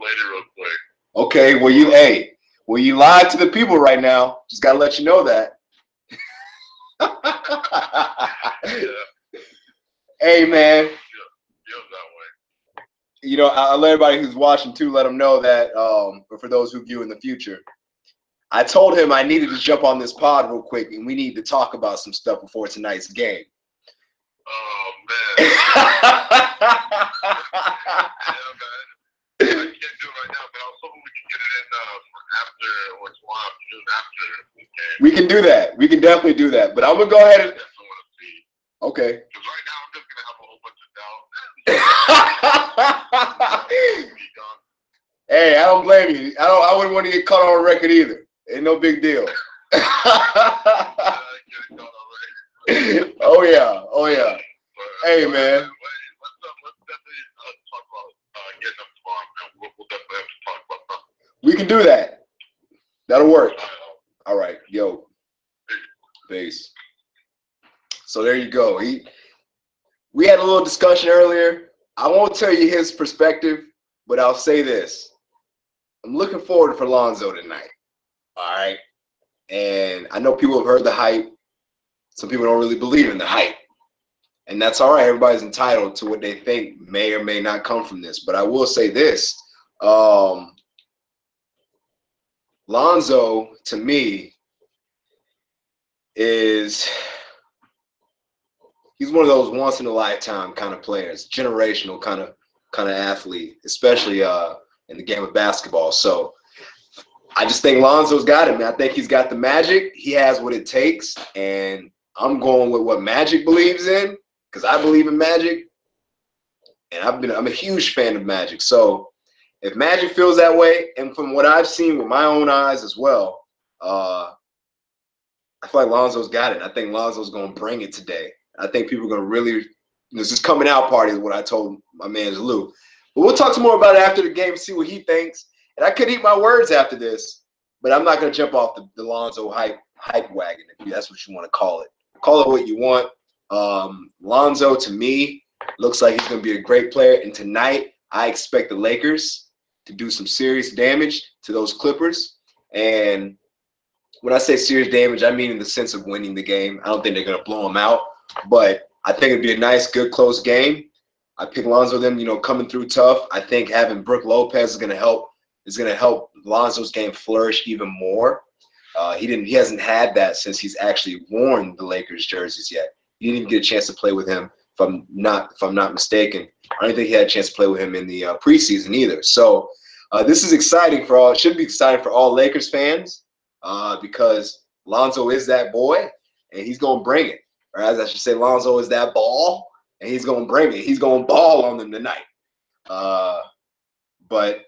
later real quick. Okay, well you lied to the people right now. Just gotta let you know that. Hey man. Feels that way. You know, I'll let everybody who's watching too let them know that, for those who view in the future, I told him I needed to jump on this pod real quick and we need to talk about some stuff before tonight's game. Oh man. Yeah, man. I can't do it right now, but I was hoping we could get it in for after or tomorrow afternoon after the game. We can do that. We can definitely do that. But I'm gonna go ahead and. I definitely want to see. Okay. Because right now I'm just gonna have a whole bunch of doubt. Hey, I don't blame you. I wouldn't want to get caught on record either. Ain't no big deal. Oh yeah. Oh yeah. Hey man. Let's definitely talk about getting up tomorrow, man. We'll definitely have to talk about that. We can do that. That'll work. All right. Yo. Peace. So there you go. We had a little discussion earlier. I won't tell you his perspective, but I'll say this. I'm looking forward for Lonzo tonight. All right. And I know people have heard the hype. Some people don't really believe in the hype. And that's all right. Everybody's entitled to what they think may or may not come from this. But I will say this. Lonzo, to me, he's one of those once in a lifetime kind of players, generational kind of athlete, especially in the game of basketball. So I just think Lonzo's got it, man. I think he's got the magic. He has what it takes, and I'm going with what Magic believes in because I believe in Magic, and I'm a huge fan of Magic. So if Magic feels that way, and from what I've seen with my own eyes as well, I feel like Lonzo's got it. I think Lonzo's going to bring it today. I think people are going to really – this is coming out party is what I told my man Lou. But we'll talk some more about it after the game, see what he thinks. And I could eat my words after this, but I'm not going to jump off the Lonzo hype wagon, if that's what you want to call it. Call it what you want. Lonzo, to me, looks like he's going to be a great player. And tonight, I expect the Lakers to do some serious damage to those Clippers. And when I say serious damage, I mean in the sense of winning the game. I don't think they're going to blow them out, but I think it'd be a nice, good, close game. I pick Lonzo them, coming through tough. I think having Brook Lopez is going to help Lonzo's game flourish even more. He hasn't had that since he's actually worn the Lakers jerseys yet. He didn't get a chance to play with him, if I'm not mistaken. I don't think he had a chance to play with him in the preseason either. So this is exciting for all. It should be exciting for all Lakers fans because Lonzo is that boy, and he's gonna bring it. Or as I should say, Lonzo is that ball, and he's gonna bring it. He's gonna ball on them tonight. But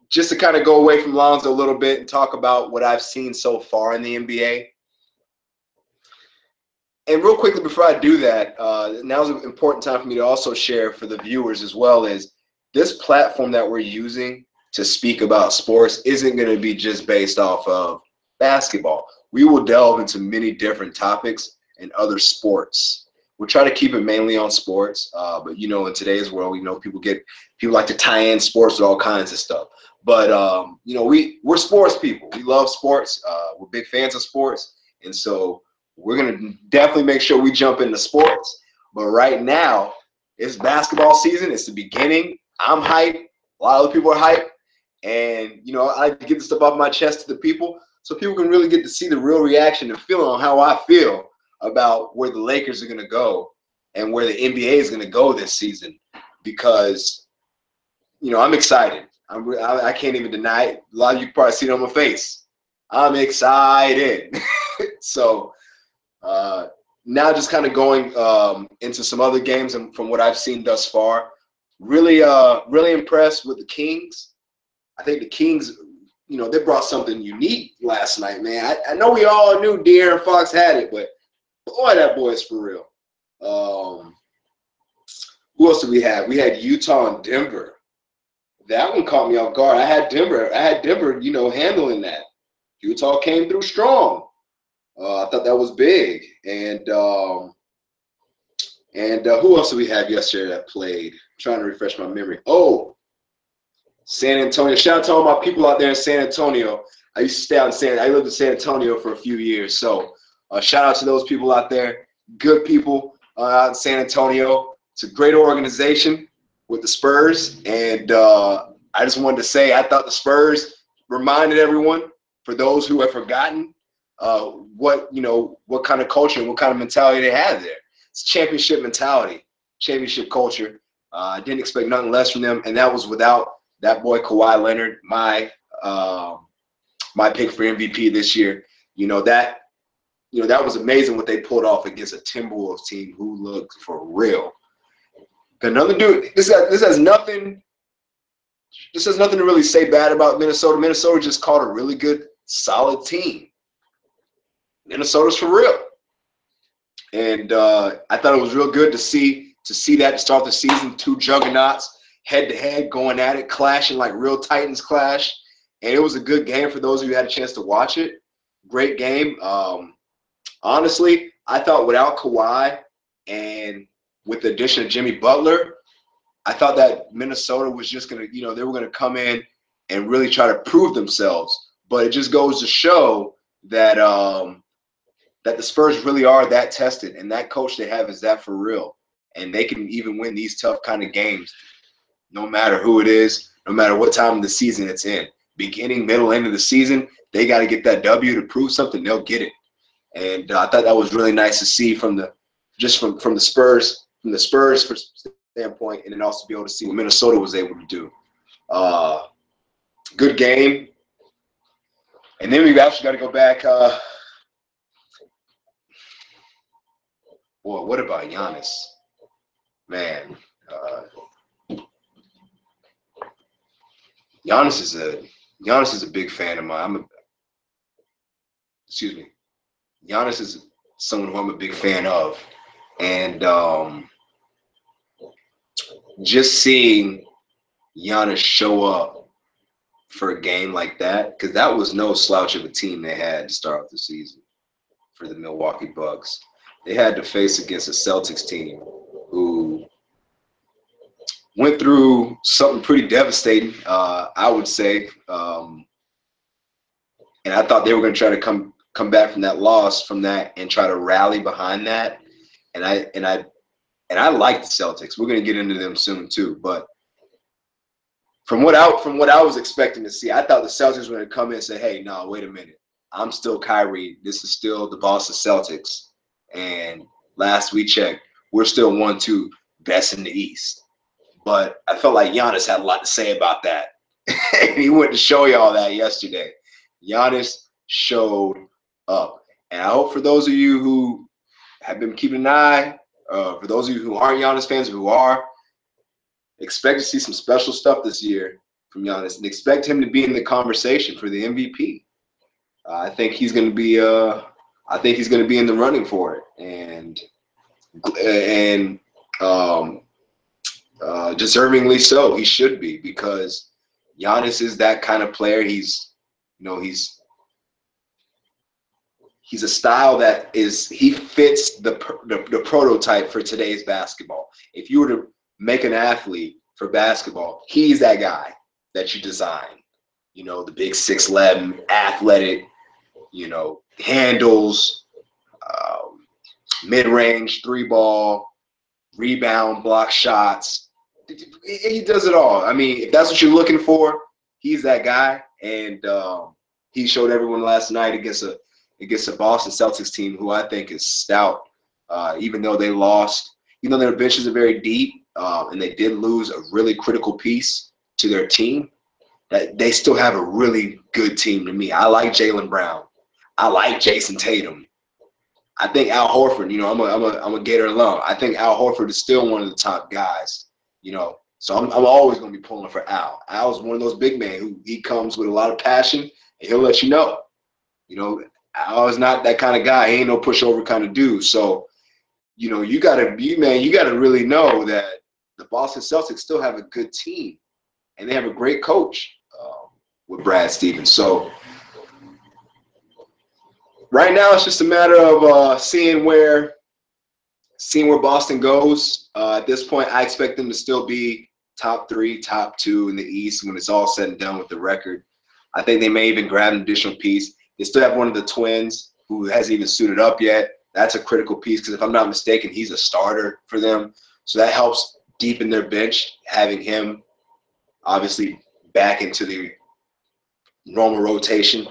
just to kind of go away from Lonzo a little bit and talk about what I've seen so far in the NBA. And real quickly before I do that, now's an important time for me to also share for the viewers as well is this platform that we're using to speak about sports isn't going to be just based off of basketball. We will delve into many different topics and other sports. We'll try to keep it mainly on sports, but in today's world, people like to tie in sports with all kinds of stuff. But we're sports people. We love sports. We're big fans of sports, and so we're gonna definitely make sure we jump into sports. But right now, it's basketball season. It's the beginning. I'm hyped. A lot of other people are hyped, and I like to get the stuff off my chest to the people, so people can really get to see the real reaction and feeling on how I feel about where the Lakers are gonna go and where the NBA is gonna go this season. Because I'm excited. I can't even deny it. A lot of you can probably see it on my face. I'm excited. So now just kind of going into some other games and from what I've seen thus far, really impressed with the Kings. I think the Kings, they brought something unique last night, man. I know we all knew De'Aaron Fox had it, but boy, that boy is for real. Who else did we have? We had Utah and Denver. That one caught me off guard. I had Denver, handling that. Utah came through strong. I thought that was big. And who else did we have yesterday that played? I'm trying to refresh my memory. Oh, San Antonio. Shout out to all my people out there in San Antonio. I used to stay out in I lived in San Antonio for a few years. So shout out to those people out there. Good people out in San Antonio. It's a great organization with the Spurs. And I just wanted to say I thought the Spurs reminded everyone, for those who have forgotten, what kind of culture and what kind of mentality they have there. It's championship mentality, championship culture. I didn't expect nothing less from them, and that was without that boy Kawhi Leonard, my pick for MVP this year. That was amazing what they pulled off against a Timberwolves team who looked for real. Got nothing to do. This has nothing. This has nothing to really say bad about Minnesota. Minnesota just caught a really good, solid team. Minnesota's for real, and I thought it was real good to see that to start the season. Two juggernauts head to head, going at it, clashing like real Titans clash, and it was a good game for those of you who had a chance to watch it. Great game. Honestly, I thought without Kawhi and with the addition of Jimmy Butler, I thought that Minnesota was just going to, they were going to come in and really try to prove themselves. But it just goes to show that that the Spurs really are that tested, and that coach they have is that for real. And they can even win these tough kind of games, no matter who it is, no matter what time of the season it's in. Beginning, middle, end of the season, they got to get that W to prove something. They'll get it. And I thought that was really nice to see from the Spurs standpoint, and then also be able to see what Minnesota was able to do. Good game. And then we've actually got to go back. Boy, what about Giannis? Man, Giannis is a big fan of mine. Giannis is someone who I'm a big fan of, and just seeing Giannis show up for a game like that, because that was no slouch of a team they had to start off the season for the Milwaukee Bucks. They had to face against a Celtics team who went through something pretty devastating, I would say. And I thought they were going to try to come back from that loss, from that, and try to rally behind that. And I like the Celtics. We're going to get into them soon too. But from what I was expecting to see, I thought the Celtics were going to come in and say, "Hey, no, wait a minute. I'm still Kyrie. This is still the Boston Celtics. And last we checked, we're still 1-2 best in the East." But I felt like Giannis had a lot to say about that. And he went to show y'all that yesterday. Giannis showed up. And I hope for those of you who have been keeping an eye, for those of you who aren't Giannis fans, who are, expect to see some special stuff this year from Giannis, and expect him to be in the conversation for the MVP. I think he's going to be in the running for it, and deservingly so. He should be, because Giannis is that kind of player. He's a style that he fits the prototype for today's basketball. If you were to make an athlete for basketball, he's that guy that you design. The big 6'11", athletic, handles, mid-range, three ball, rebound, block shots. He does it all. I mean, if that's what you're looking for, he's that guy. And he showed everyone last night against a Boston Celtics team who I think is stout. Even though they lost, even though their benches are very deep, and they did lose a really critical piece to their team, that they still have a really good team to me. I like Jaylen Brown. I like Jason Tatum. I think Al Horford, I'm a Gator alum. I think Al Horford is still one of the top guys, So I'm always going to be pulling for Al. Al's one of those big men who he comes with a lot of passion, and he'll let you know. Al is not that kind of guy. He ain't no pushover kind of dude. So, you got to really know that the Boston Celtics still have a good team, and they have a great coach with Brad Stevens. So right now it's just a matter of seeing where Boston goes. At this point, I expect them to still be top 3, top 2 in the East when it's all said and done with the record. I think they may even grab an additional piece. They still have one of the twins who hasn't even suited up yet. That's a critical piece because if I'm not mistaken, he's a starter for them. So that helps deepen their bench, having him obviously back into the normal rotation.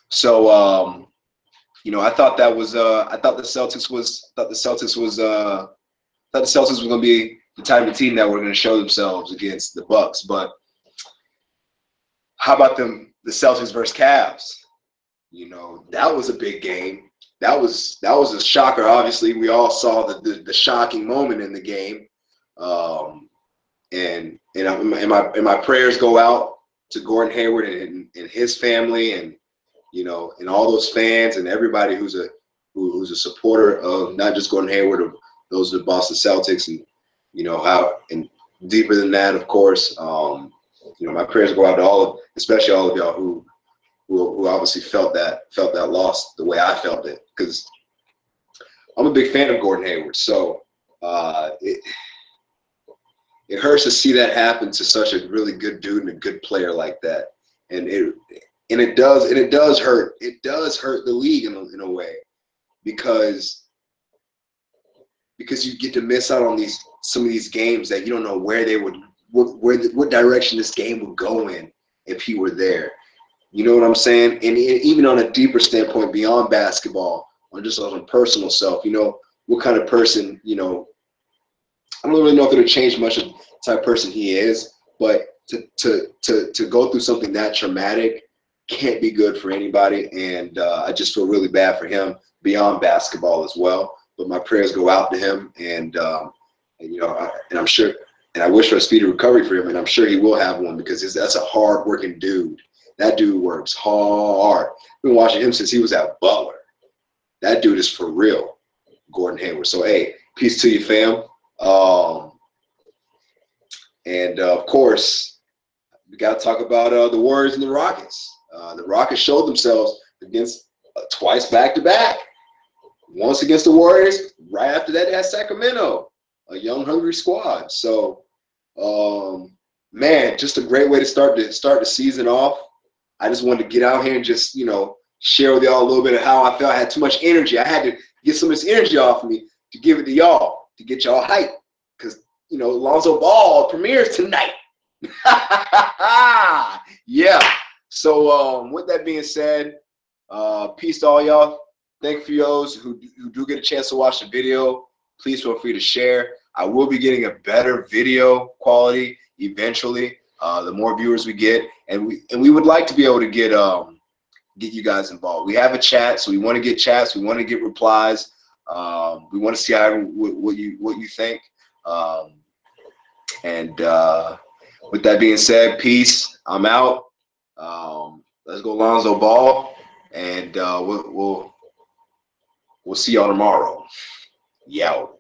So I thought that was I thought the Celtics was going to be the type of team that were going to show themselves against the Bucks. But how about the Celtics versus Cavs? That was a big game. That was a shocker. Obviously, we all saw the shocking moment in the game. And my prayers go out to Gordon Hayward and his family, and and all those fans and everybody who's a supporter of not just Gordon Hayward, of those of the Boston Celtics, and and deeper than that, of course. My prayers go out to especially all of y'all who obviously felt that loss the way I felt it, because I'm a big fan of Gordon Hayward. So it hurts to see that happen to such a really good dude and a good player like that, and it does hurt. It does hurt the league in a way, because you get to miss out on some of these games that you don't know where they would what direction this game would go in if he were there. You know what I'm saying? And even on a deeper standpoint beyond basketball, on just on a personal self, what kind of person, I don't really know if it'll change much of the type of person he is, but to go through something that traumatic can't be good for anybody. And I just feel really bad for him beyond basketball as well. But my prayers go out to him, and I'm sure, and I wish for a speedy recovery for him, and I'm sure he will have one, because that's a hard-working dude. That dude works hard. I've been watching him since he was at Butler. That dude is for real, Gordon Hayward. So, hey, peace to you, fam. And of course, we got to talk about the Warriors and the Rockets. The Rockets showed themselves against twice back-to-back. Once against the Warriors, right after that, they had Sacramento, a young, hungry squad. So, man, just a great way to start the season off. I just wanted to get out here and just, share with y'all a little bit of how I felt. I had too much energy. I had to get some of this energy off of me to give it to y'all, to get y'all hyped. Because, Lonzo Ball premieres tonight. Yeah. So, with that being said, peace to all y'all. Thank you for those who do get a chance to watch the video. Please feel free to share. I will be getting a better video quality eventually. The more viewers we get, and we would like to be able to get you guys involved. We have a chat, so we want to get chats. We want to get replies. We want to see what you think. And with that being said, peace. I'm out. Let's go Lonzo Ball, and we'll see y'all tomorrow. Yo.